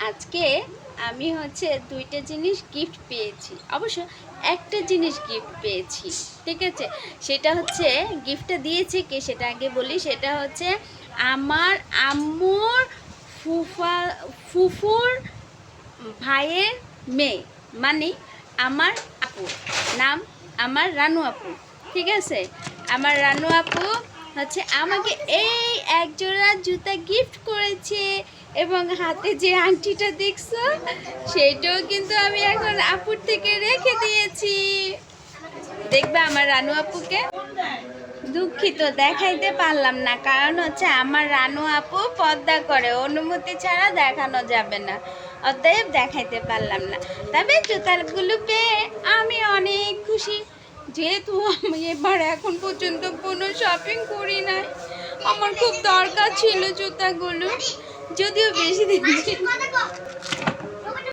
আজকে আমি দুইটা জিনিস গিফট পেয়েছি, অবশ্য একটা জিনিস গিফট পেয়েছি, ঠিক আছে। সেটা গিফটটা দিয়েছে কে সেটা আগে বলি। সেটা আমার আম্মুর ফুফা ফুফুর ভাইয়ের মেয়ে, মানে আমার আপু, নাম আমার রানু আপু, ঠিক আছে। আমার রানু আপু আমাকে এই এক জোড়া জুতা গিফট করেছে, এবং হাতে যে আংটিটা দেখছো সেইটাও কিন্তু আমি এখন আপুর থেকে রেখে দিয়েছি। দেখবে আমার রানু আপুকে। দুঃখিত, দেখাইতে পারলাম না, কারণ আমার রানু আপু পর্দা করে, অনুমতি ছাড়া দেখানো যাবে না, অতএব দেখাইতে পারলাম না। তবে জুতাগুলো পেয়ে আমি অনেক খুশি, যেহেতু আমি এবার এখন পর্যন্ত কোনো শপিং করি নাই। আমার খুব দরকার ছিল জুতাগুলো, যদিও বেশি দিন